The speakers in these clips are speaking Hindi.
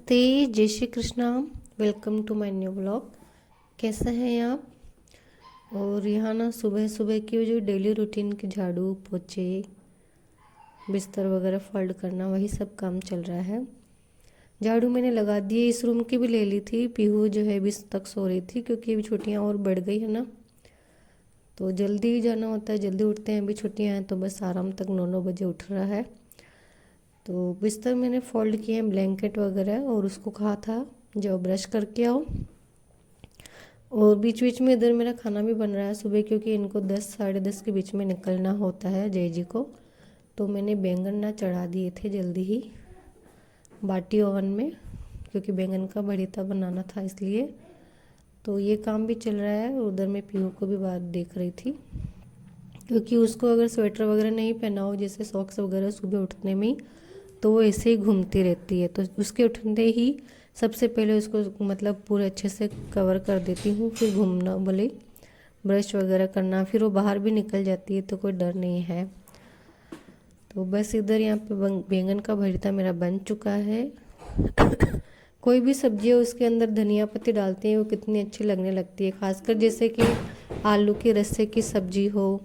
नमस्ते, जय Shri Krishna. Welcome to my new blog. कैसे हैं आप? और यहाँ ना सुबह सुबह की जो डेली रूटीन की झाड़ू पोछे बिस्तर वगैरह फोल्ड करना वही सब काम चल रहा है। झाड़ू मैंने लगा दी है, इस रूम की भी ले ली थी। पीहू जो है 20 तक सो रही थी क्योंकि अभी छुट्टियाँ और बढ़ गई है ना, तो जल्दी जाना होता है, जल्दी उठते हैं। अभी छुट्टियाँ हैं तो बस आराम तक 9-9 बजे उठ रहा है। तो बिस्तर मैंने फोल्ड किए हैं, ब्लैंकेट वगैरह, और उसको कहा था जाओ ब्रश करके आओ। और बीच बीच में इधर मेरा खाना भी बन रहा है सुबह, क्योंकि इनको 10 साढ़े 10 के बीच में निकलना होता है जय जी को। तो मैंने बैंगन ना चढ़ा दिए थे जल्दी ही बाटी ओवन में, क्योंकि बैंगन का भरीता बनाना था इसलिए। तो ये काम भी चल रहा है। उधर मैं पीहू को भी बात देख रही थी, क्योंकि उसको अगर स्वेटर वगैरह नहीं पहना हो, जैसे सॉक्स वगैरह, सुबह उठने में तो वो ऐसे ही घूमती रहती है। तो उसके उठने ही सबसे पहले उसको मतलब पूरे अच्छे से कवर कर देती हूँ, फिर घूमना बोले ब्रश वगैरह करना, फिर वो बाहर भी निकल जाती है तो कोई डर नहीं है। तो बस इधर यहाँ पे बैंगन का भरता मेरा बन चुका है। कोई भी सब्जी हो उसके अंदर धनिया पत्ती डालते हैं, वो कितनी अच्छी लगने लगती है, खासकर जैसे कि आलू के रस्से की सब्जी हो,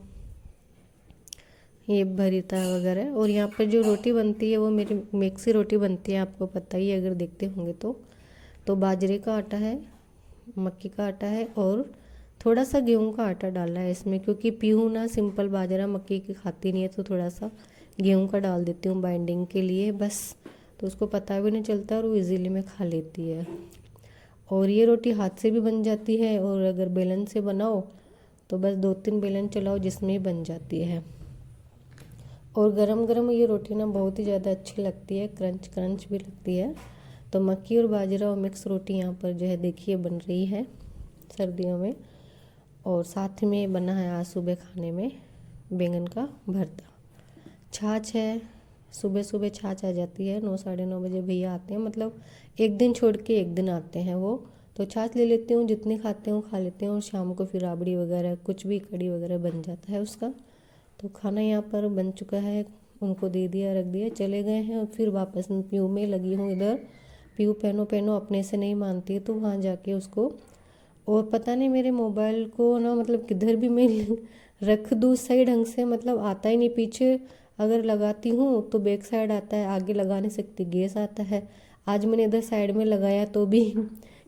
ये भरीता वगैरह। और यहाँ पर जो रोटी बनती है वो मेरी मिक्सी रोटी बनती है, आपको पता ही अगर देखते होंगे तो बाजरे का आटा है, मक्की का आटा है, और थोड़ा सा गेहूं का आटा डालना है इसमें, क्योंकि पीहू ना सिंपल बाजरा मक्की की खाती नहीं है, तो थोड़ा सा गेहूं का डाल देती हूँ बाइंडिंग के लिए बस। तो उसको पता भी नहीं चलता और वो इजीली में खा लेती है। और ये रोटी हाथ से भी बन जाती है, और अगर बेलन से बनाओ तो बस 2-3 बेलन चलाओ जिसमें ही बन जाती है। और गरम गरम ये रोटी ना बहुत ही ज़्यादा अच्छी लगती है, क्रंच क्रंच भी लगती है। तो मक्की और बाजरा और मिक्स रोटी यहाँ पर जो है देखिए बन रही है सर्दियों में। और साथ में बना है आज सुबह खाने में बैंगन का भरता। छाछ है, सुबह सुबह छाछ आ जाती है, 9-9:30 बजे भैया आते हैं, मतलब एक दिन छोड़ के एक दिन आते हैं वो। तो छाछ ले लेती हूँ, जितनी खाते हूँ खा लेते हैं, और शाम को फिर राबड़ी वगैरह कुछ भी कड़ी वगैरह बन जाता है उसका। तो खाना यहाँ पर बन चुका है, उनको दे दिया, रख दिया, चले गए हैं। और फिर वापस पीहू में लगी हूँ इधर। पीहू पहनो पहनो अपने से नहीं मानती है, तो वहाँ जाके उसको, और पता नहीं मेरे मोबाइल को ना मतलब किधर भी मैं रख दूँ सही ढंग से, मतलब आता ही नहीं। पीछे अगर लगाती हूँ तो बैक साइड आता है, आगे लगा नहीं सकती, गैस आता है। आज मैंने इधर साइड में लगाया तो भी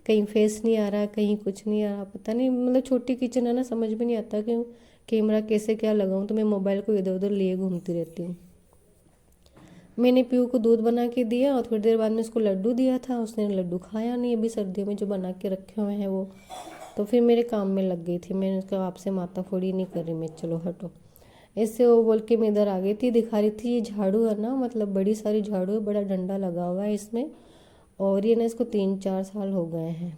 कहीं फेस नहीं आ रहा, कहीं कुछ नहीं आ रहा, पता नहीं। मतलब छोटी किचन है ना, समझ भी नहीं आता कि कैमरा कैसे क्या लगाऊं, तो मैं मोबाइल को इधर उधर लिए घूमती रहती हूँ। मैंने पीहू को दूध बना के दिया, और थोड़ी देर बाद में उसको लड्डू दिया था, उसने लड्डू खाया नहीं अभी सर्दियों में जो बना के रखे हुए हैं वो। तो फिर मेरे काम में लग गई थी, मैंने उसका आपसे माता फोड़ी नहीं कर रही मैं, चलो हटो ऐसे वो बोल के मैं इधर आ गई थी। दिखा रही थी ये झाड़ू है ना, मतलब बड़ी सारी झाड़ू है, बड़ा डंडा लगा हुआ है इसमें, और ये ना इसको 3-4 साल हो गए हैं।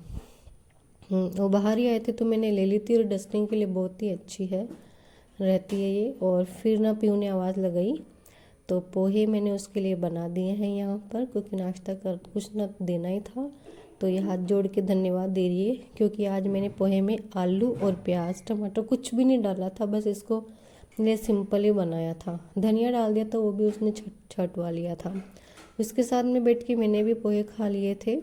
वो बाहर ही आए थे तो मैंने ले ली थी, और डस्टिंग के लिए बहुत ही अच्छी है, रहती है ये। और फिर ना पीहू ने आवाज़ लगाई तो पोहे मैंने उसके लिए बना दिए हैं यहाँ पर, क्योंकि नाश्ता कर कुछ ना देना ही था। तो ये हाथ जोड़ के धन्यवाद दे रही है, क्योंकि आज मैंने पोहे में आलू और प्याज टमाटर कुछ भी नहीं डाला था, बस इसको ये सिंपल ही बनाया था। धनिया डाल दिया तो वो भी उसने छटवा लिया था। उसके साथ में बैठ के मैंने भी पोहे खा लिए थे,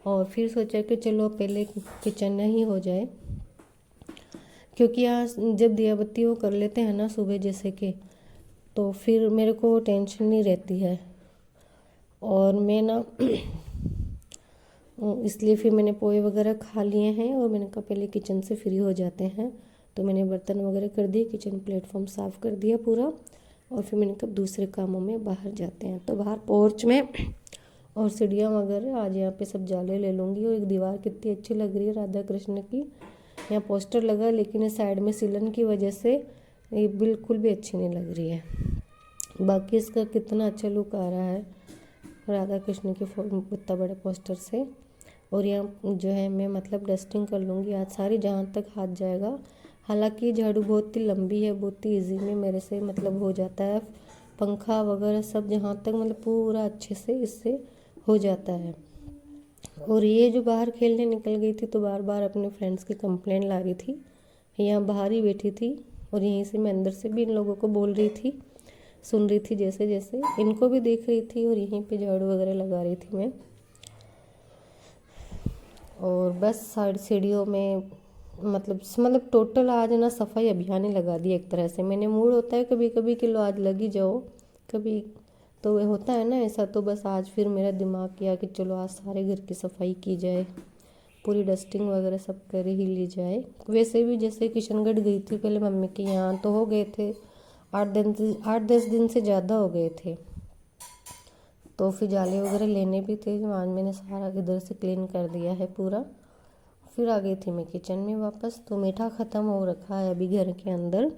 और फिर सोचा कि चलो पहले किचन ही हो जाए, क्योंकि आज जब दिया बत्ती वो कर लेते हैं ना सुबह जैसे कि, तो फिर मेरे को टेंशन नहीं रहती है। और मैं ना इसलिए फिर मैंने पोहे वगैरह खा लिए हैं, और मैंने कहा पहले किचन से फ्री हो जाते हैं। तो मैंने बर्तन वगैरह कर दिए, किचन प्लेटफॉर्म साफ़ कर दिया पूरा, और फिर मैंने कहा दूसरे कामों में बाहर जाते हैं। तो बाहर पोर्च में और सीढ़ियाँ वगैरह आज यहाँ पे सब जाले ले लूँगी। और एक दीवार कितनी अच्छी लग रही है राधा कृष्ण की, यहाँ पोस्टर लगा, लेकिन इस साइड में सिलन की वजह से ये बिल्कुल भी अच्छी नहीं लग रही है। बाकी इसका कितना अच्छा लुक आ रहा है राधा कृष्ण के इतना बड़े पोस्टर से। और यहाँ जो है मैं मतलब डस्टिंग कर लूँगी आज सारी, जहाँ तक हाथ जाएगा। हालांकि झाड़ू बहुत ही लंबी है, बहुत ही ईजी में मेरे से मतलब हो जाता है। पंखा वगैरह सब जहाँ तक मतलब पूरा अच्छे से इससे हो जाता है। और ये जो बाहर खेलने निकल गई थी तो बार बार अपने फ्रेंड्स की कंप्लेंट ला रही थी, यहाँ बाहर ही बैठी थी, और यहीं से मैं अंदर से भी इन लोगों को बोल रही थी, सुन रही थी, जैसे जैसे इनको भी देख रही थी, और यहीं पे झाड़ू वगैरह लगा रही थी मैं। और बस साइड सीढ़ियों में मतलब टोटल आज ना सफाई अभियान ही लगा दी एक तरह से। मैंने मूड होता है कभी कभी कि लो आज लग ही जाओ, कभी तो ये होता है ना ऐसा। तो बस आज फिर मेरा दिमाग किया कि चलो आज सारे घर की सफाई की जाए, पूरी डस्टिंग वगैरह सब कर ही ली जाए। वैसे भी जैसे किशनगढ़ गई थी पहले मम्मी के यहाँ, तो हो गए थे 8-10 दिन से ज़्यादा हो गए थे। तो फिर जाले वगैरह लेने भी थे, आज मैंने सारा इधर से क्लीन कर दिया है पूरा। फिर आ गई थी मैं किचन में वापस। तो मीठा ख़त्म हो रखा है अभी घर के अंदर।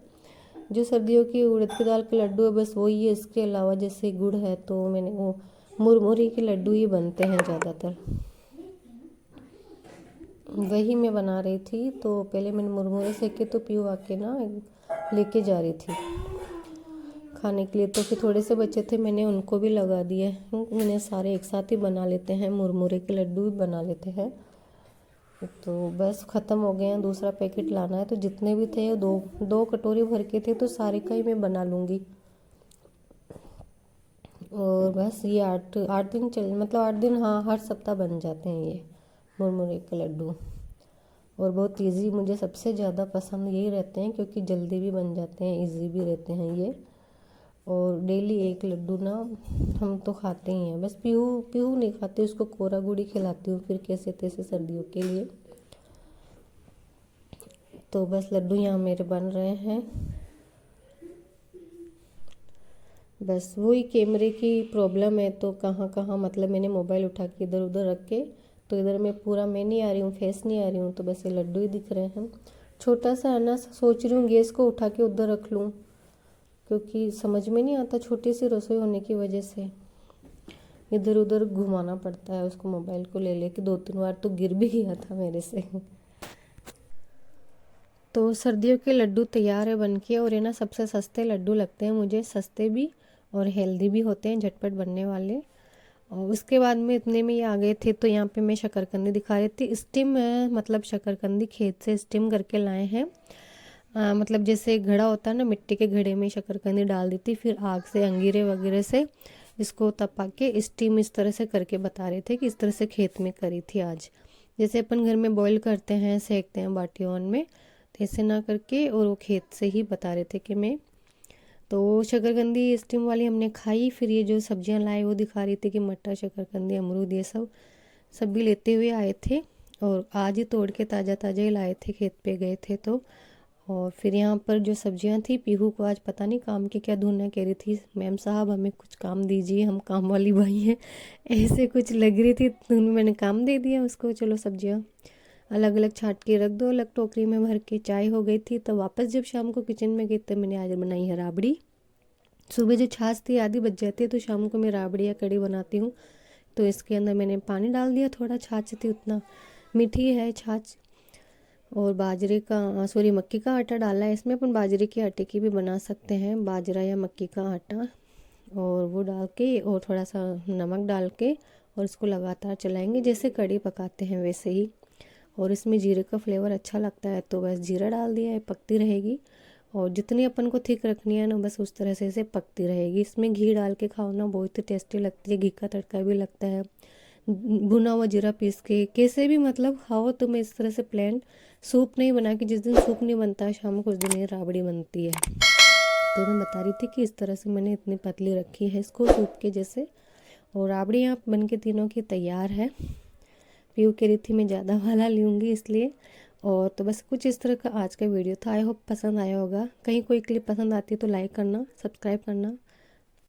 जो सर्दियों की उड़द की दाल के लड्डू है बस वही है। इसके अलावा जैसे गुड़ है तो मैंने वो मुरमुरे के लड्डू ही बनते हैं ज़्यादातर, वही मैं बना रही थी। तो पहले मैंने मुरमुरे सेके तो पीऊ आके ना लेके जा रही थी खाने के लिए। तो फिर थोड़े से बचे थे, मैंने उनको भी लगा दिए। मैंने सारे एक साथ ही बना लेते हैं, मुरमुरे के लड्डू भी बना लेते हैं। तो बस ख़त्म हो गए हैं, दूसरा पैकेट लाना है। तो जितने भी थे दो कटोरी भर के थे, तो सारे का ही मैं बना लूँगी। और बस ये 8 दिन मतलब 8 दिन, हाँ, हर सप्ताह बन जाते हैं ये मुरमुरे के लड्डू। और बहुत इजी, मुझे सबसे ज़्यादा पसंद यही रहते हैं क्योंकि जल्दी भी बन जाते हैं, इजी भी रहते हैं ये। और डेली एक लड्डू ना हम तो खाते ही हैं। बस पीहू नहीं खाते, उसको कोरा गुड़ ही खिलाती हूँ फिर कैसे तैसे सर्दियों के लिए। तो बस लड्डू यहाँ मेरे बन रहे हैं। बस वही कैमरे की प्रॉब्लम है, तो कहाँ कहाँ मतलब मैंने मोबाइल उठा के इधर उधर रख के, तो इधर मैं पूरा मैं नहीं आ रही हूँ, फेस नहीं आ रही हूँ, तो बस ये लड्डू ही दिख रहे हैं। छोटा सा है ना, सोच रही हूँ गैस को उठा के उधर रख लूँ, क्योंकि समझ में नहीं आता, छोटी सी रसोई होने की वजह से इधर उधर घुमाना पड़ता है उसको। मोबाइल को ले लेके 2-3 बार तो गिर भी गया था मेरे से। तो सर्दियों के लड्डू तैयार है बनके। और ये ना सबसे सस्ते लड्डू लगते हैं मुझे, सस्ते भी और हेल्दी भी होते हैं, झटपट बनने वाले। और उसके बाद में इतने में ये आ गए थे। तो यहाँ पे मैं शकरकंदी दिखा रही थी, स्टीम मतलब शकरकंदी खेत से स्टीम करके लाए हैं। मतलब जैसे घड़ा होता है ना, मिट्टी के घड़े में शकरकंदी डाल दी थी, फिर आग से अंगीरे वगैरह से इसको तपा के स्टीम इस तरह से करके बता रहे थे कि इस तरह से खेत में करी थी आज। जैसे अपन घर में बॉईल करते हैं, सेकते हैं बाटी ऑन में, तो ऐसे ना करके, और वो खेत से ही बता रहे थे कि मैं। तो शकरकंदी स्टीम वाली हमने खाई। फिर ये जो सब्जियां लाए वो दिखा रही थी कि मटर, शकरकंदी, अमरूद, ये सब भी लेते हुए आए थे। और आज ही तोड़ के ताज़ा ताज़ा ही लाए थे, खेत पे गए थे तो। और फिर यहाँ पर जो सब्जियां थी, पीहू को आज पता नहीं काम की क्या धुन है, कह रही थी मैम साहब हमें कुछ काम दीजिए, हम काम वाली भाई हैं, ऐसे कुछ लग रही थी धुन। मैंने काम दे दिया उसको, चलो सब्जियाँ अलग अलग छाट के रख दो, अलग टोकरी में भर के। चाय हो गई थी, तो वापस जब शाम को किचन में गई तब मैंने आज बनाई है राबड़ी। सुबह जो छाछ थी आधी बच जाती है, तो शाम को मैं राबड़ी या कड़ी बनाती हूँ। तो इसके अंदर मैंने पानी डाल दिया, थोड़ा छाछ थी उतना, मीठी है छाछ। और बाजरे का सॉरी मक्की का आटा डाला है इसमें। अपन बाजरे के आटे की भी बना सकते हैं, बाजरा या मक्की का आटा। और वो डाल के और थोड़ा सा नमक डाल के और इसको लगातार चलाएंगे, जैसे कड़ी पकाते हैं वैसे ही। और इसमें जीरे का फ्लेवर अच्छा लगता है, तो बस जीरा डाल दिया है, पकती रहेगी। और जितनी अपन को थिक रखनी है ना, बस उस तरह से इसे पकती रहेगी। इसमें घी डाल के खाओ ना, बहुत ही टेस्टी लगती है, घी का तड़का भी लगता है, भुना हुआ जीरा पीस के, कैसे भी मतलब खाओ। तो मैं इस तरह से प्लेन सूप नहीं बना के, जिस दिन सूप नहीं बनता है शाम को, उस दिन ये राबड़ी बनती है। तो मैं बता रही थी कि इस तरह से मैंने इतनी पतली रखी है इसको, सूप के जैसे। और राबड़ी यहाँ बन के तीनों की तैयार है। पीयू कह रही थी मैं ज़्यादा वाला लूँगी इसलिए। और तो बस कुछ इस तरह का आज का वीडियो था। आई होप पसंद आया होगा। कहीं कोई क्लिप पसंद आती है तो लाइक करना, सब्सक्राइब करना।